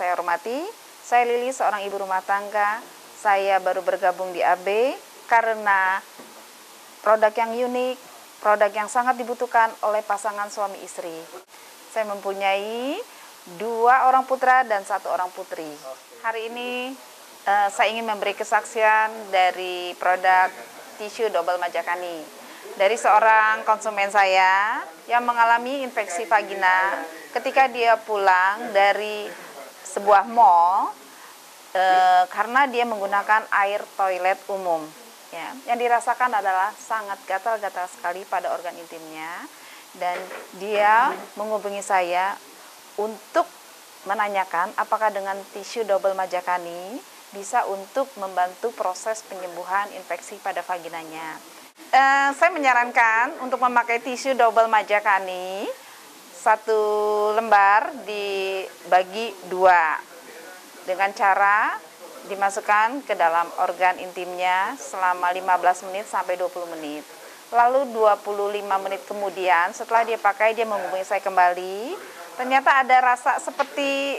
saya hormati, saya Lili, seorang ibu rumah tangga. Saya baru bergabung di AB karena produk yang unik, produk yang sangat dibutuhkan oleh pasangan suami istri. Saya mempunyai 2 orang putra dan 1 orang putri. Hari ini saya ingin memberi kesaksian dari produk tisu double Majakani. Dari seorang konsumen saya yang mengalami infeksi vagina ketika dia pulang dari sebuah mall karena dia menggunakan air toilet umum. Ya, yang dirasakan adalah sangat gatal-gatal sekali pada organ intimnya, dan dia menghubungi saya untuk menanyakan apakah dengan tisu double Majakani bisa untuk membantu proses penyembuhan infeksi pada vaginanya. Saya menyarankan untuk memakai tisu double Majakani, 1 lembar dibagi 2 dengan cara dimasukkan ke dalam organ intimnya selama 15 menit sampai 20 menit. Lalu 25 menit kemudian setelah dia pakai, dia menghubungi saya kembali. Ternyata ada rasa seperti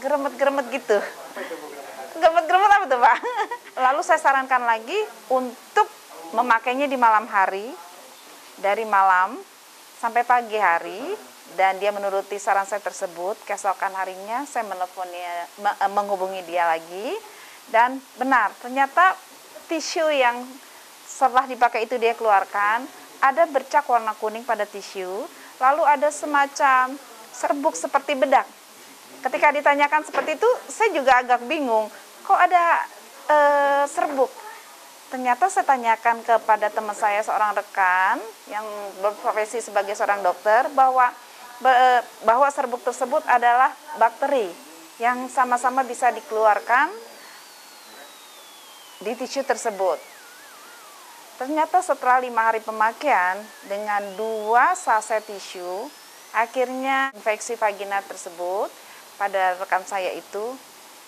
geremet-geremet gitu. Geremet-geremet apa tuh, Pak? Lalu saya sarankan lagi untuk memakainya di malam hari, dari malam sampai pagi hari, dan dia menuruti saran saya tersebut. Keesokan harinya saya menghubungi dia lagi, dan benar, ternyata tisu yang setelah dipakai itu dia keluarkan, ada bercak warna kuning pada tisu, lalu ada semacam serbuk seperti bedak. Ketika ditanyakan seperti itu, saya juga agak bingung, kok ada serbuk. Ternyata saya tanyakan kepada teman saya, seorang rekan yang berprofesi sebagai seorang dokter, bahwa serbuk tersebut adalah bakteri yang sama-sama bisa dikeluarkan di tisu tersebut. Ternyata setelah 5 hari pemakaian dengan 2 saset tisu, akhirnya infeksi vagina tersebut pada rekan saya itu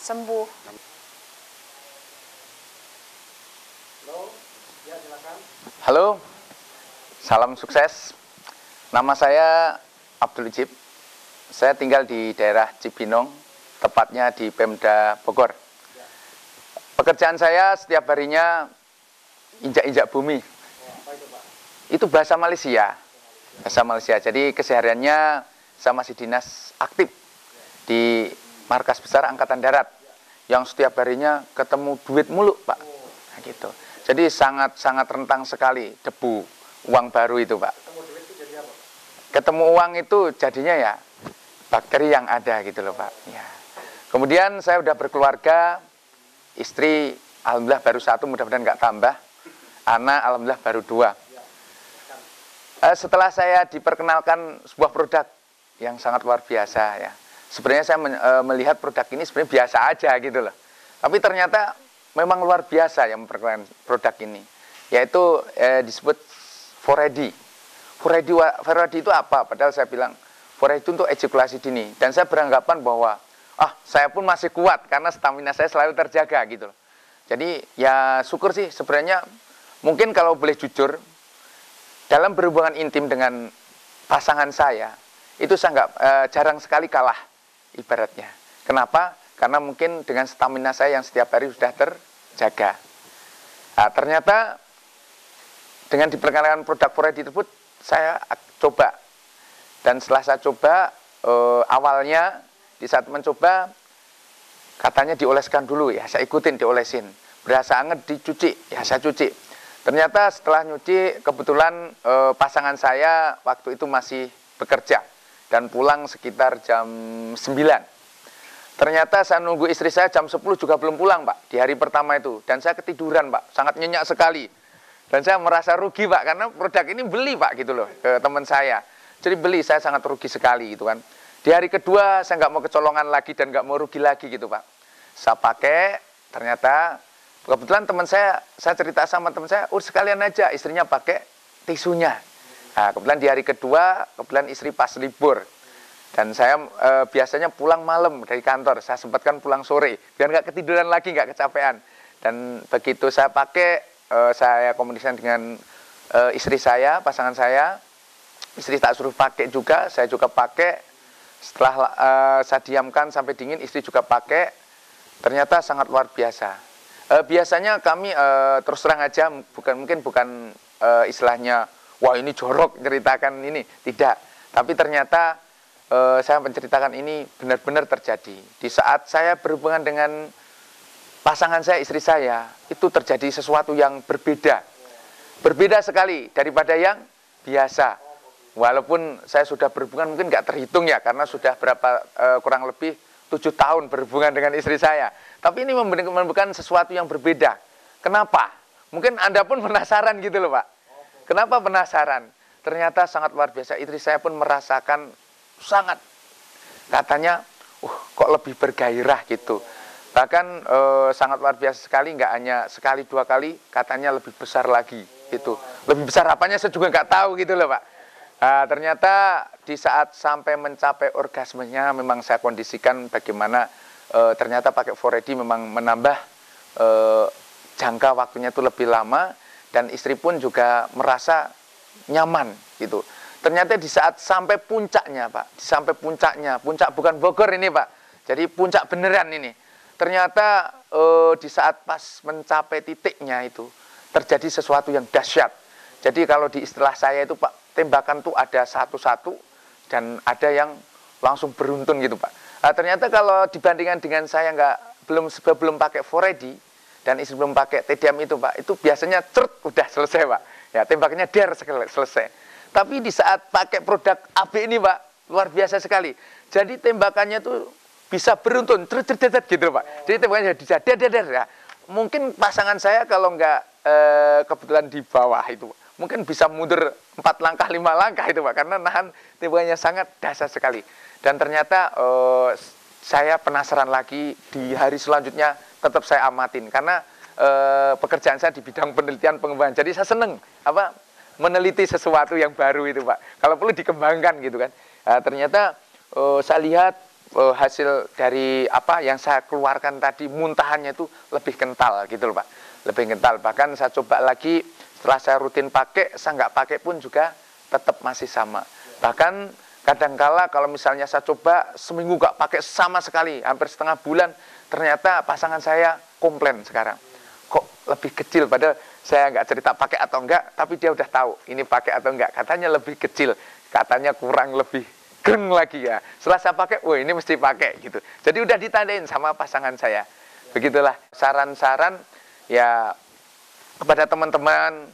sembuh. Halo, salam sukses. Nama saya Abdul Ijib. Saya tinggal di daerah Cibinong, tepatnya di Pemda Bogor. Pekerjaan saya setiap harinya injak-injak bumi. Itu bahasa Malaysia. Bahasa Malaysia. Jadi kesehariannya saya masih dinas aktif di Markas Besar Angkatan Darat, yang setiap harinya ketemu duit mulu, Pak. Nah, gitu. Jadi sangat rentang sekali debu uang baru itu, Pak. Ketemu uang itu jadinya ya bakteri yang ada gitu loh, Pak. Ya. Kemudian saya udah berkeluarga, istri alhamdulillah baru 1, mudah-mudahan nggak tambah. Anak alhamdulillah baru 2. Setelah saya diperkenalkan sebuah produk yang sangat luar biasa ya. Sebenarnya saya melihat produk ini sebenarnya biasa aja gitu loh. Tapi ternyata memang luar biasa yang memperkenalkan produk ini, yaitu disebut Foredi. Foredi itu apa? Padahal saya bilang Foredi itu untuk ejakulasi dini, dan saya beranggapan bahwa saya pun masih kuat karena stamina saya selalu terjaga gitu loh. Jadi ya syukur sih sebenarnya. Mungkin kalau boleh jujur, dalam berhubungan intim dengan pasangan saya itu saya nggak jarang sekali kalah ibaratnya. Kenapa? Karena mungkin dengan stamina saya yang setiap hari sudah terjaga. Nah, ternyata dengan diperkenalkan produk Foredi tersebut, saya coba. Dan setelah saya coba, awalnya di saat mencoba, katanya dioleskan dulu ya, saya ikutin diolesin. Berasa anget dicuci, ya saya cuci. Ternyata setelah nyuci, kebetulan pasangan saya waktu itu masih bekerja dan pulang sekitar jam 9. Ternyata saya nunggu istri saya jam 10 juga belum pulang, Pak, di hari pertama itu. Dan saya ketiduran, Pak, sangat nyenyak sekali. Dan saya merasa rugi, Pak, karena produk ini beli, Pak, gitu loh, ke teman saya. Jadi beli, saya sangat rugi sekali, gitu kan. Di hari kedua, saya nggak mau kecolongan lagi dan nggak mau rugi lagi, gitu, Pak. Saya pakai, ternyata, kebetulan teman saya cerita sama teman saya, sekalian aja, istrinya pakai tisunya. Nah, kebetulan di hari kedua, kebetulan istri pas libur. Dan saya biasanya pulang malam dari kantor, saya sempatkan pulang sore, biar nggak ketiduran lagi, nggak kecapean. Dan begitu saya pakai, saya komunikasi dengan istri saya, pasangan saya, istri tak suruh pakai juga, saya juga pakai. Setelah saya diamkan sampai dingin, istri juga pakai, ternyata sangat luar biasa. Biasanya kami terus terang aja, mungkin bukan istilahnya, wah ini jorok ceritakan ini, tidak. Tapi ternyata saya menceritakan ini benar-benar terjadi. Di saat saya berhubungan dengan pasangan saya, istri saya, itu terjadi sesuatu yang berbeda. Berbeda sekali daripada yang biasa. Walaupun saya sudah berhubungan mungkin nggak terhitung ya, karena sudah kurang lebih 7 tahun berhubungan dengan istri saya. Tapi ini menemukan sesuatu yang berbeda. Kenapa? Mungkin Anda pun penasaran gitu loh Pak. Kenapa penasaran? Ternyata sangat luar biasa. Istri saya pun merasakan sangat, katanya, kok lebih bergairah gitu. Bahkan sangat luar biasa sekali, nggak hanya sekali 2 kali, katanya lebih besar lagi gitu. Lebih besar apanya saya juga nggak tahu gitu loh Pak. Ternyata di saat sampai mencapai orgasmenya memang saya kondisikan bagaimana ternyata pakai 4D memang menambah jangka waktunya itu lebih lama, dan istri pun juga merasa nyaman gitu. Ternyata di saat sampai puncaknya Pak, sampai puncaknya, puncak bukan Bogor ini Pak, jadi puncak beneran ini. Ternyata di saat pas mencapai titiknya itu terjadi sesuatu yang dahsyat. Jadi kalau di istilah saya itu Pak, tembakan tuh ada satu-satu dan ada yang langsung beruntun gitu Pak. Ternyata kalau dibandingkan dengan saya belum pakai 4D dan istri belum pakai TDM itu Pak, itu biasanya udah selesai Pak. Ya tembakannya selesai. Tapi di saat pakai produk AB ini Pak, luar biasa sekali. Jadi tembakannya tuh bisa beruntun, gitu Pak. Jadi tembakannya bisa ya. Mungkin pasangan saya kalau nggak kebetulan di bawah itu, mungkin bisa mundur 4 langkah, 5 langkah itu Pak, karena nahan tembakannya sangat dahsyat sekali. Dan ternyata saya penasaran lagi, di hari selanjutnya tetap saya amatin, karena pekerjaan saya di bidang penelitian pengembangan. Jadi saya seneng meneliti sesuatu yang baru itu Pak. Kalau perlu dikembangkan gitu kan. Ternyata saya lihat hasil dari apa yang saya keluarkan tadi, muntahannya itu lebih kental gitu loh Pak. Lebih kental. Bahkan saya coba lagi setelah saya rutin pakai, saya nggak pakai pun juga tetap masih sama. Bahkan kadangkala kalau misalnya saya coba seminggu nggak pakai sama sekali, hampir setengah bulan, ternyata pasangan saya komplain sekarang. Kok lebih kecil, padahal saya nggak cerita pakai atau enggak, tapi dia udah tahu ini pakai atau enggak. Katanya lebih kecil, katanya kurang lebih geng lagi ya. Setelah saya pakai, wah ini mesti pakai gitu. Jadi udah ditandain sama pasangan saya. Begitulah saran-saran ya kepada teman-teman,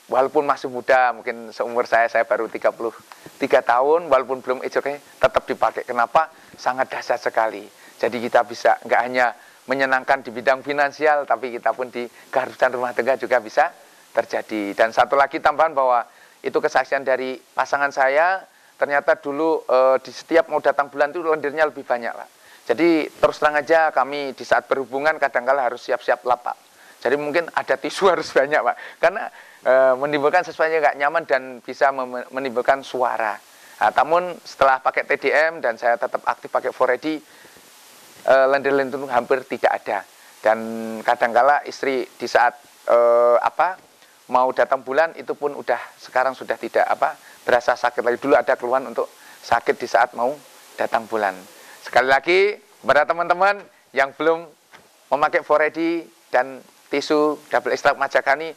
walaupun masih muda, mungkin seumur saya baru 33 tahun, walaupun belum ejoknya, tetap dipakai. Kenapa? Sangat dahsyat sekali. Jadi kita bisa nggak hanya menyenangkan di bidang finansial, tapi kita pun di keharusan rumah tangga juga bisa terjadi. Dan satu lagi tambahan bahwa itu kesaksian dari pasangan saya, ternyata dulu di setiap mau datang bulan itu lendirnya lebih banyak Pak. Jadi terus terang aja kami di saat berhubungan kadang-kala harus siap-siap lap Pak. Jadi mungkin ada tisu harus banyak Pak, karena menimbulkan sesuatu yang nggak nyaman dan bisa menimbulkan suara. Nah, namun setelah pakai TDM dan saya tetap aktif pakai 4D, lendir-lendir hampir tidak ada. Dan kadangkala istri di saat mau datang bulan itu pun sekarang sudah tidak berasa sakit lagi. Dulu ada keluhan untuk sakit di saat mau datang bulan. Sekali lagi kepada teman-teman yang belum memakai 4D dan tisu double extract Majakani,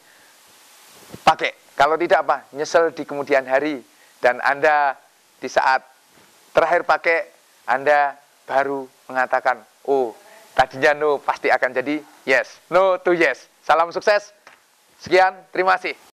pakai. Kalau tidak nyesel di kemudian hari. Dan Anda di saat terakhir pakai, Anda baru mengatakan, oh tadinya no, pasti akan jadi yes. No to yes. Salam sukses. Sekian, terima kasih.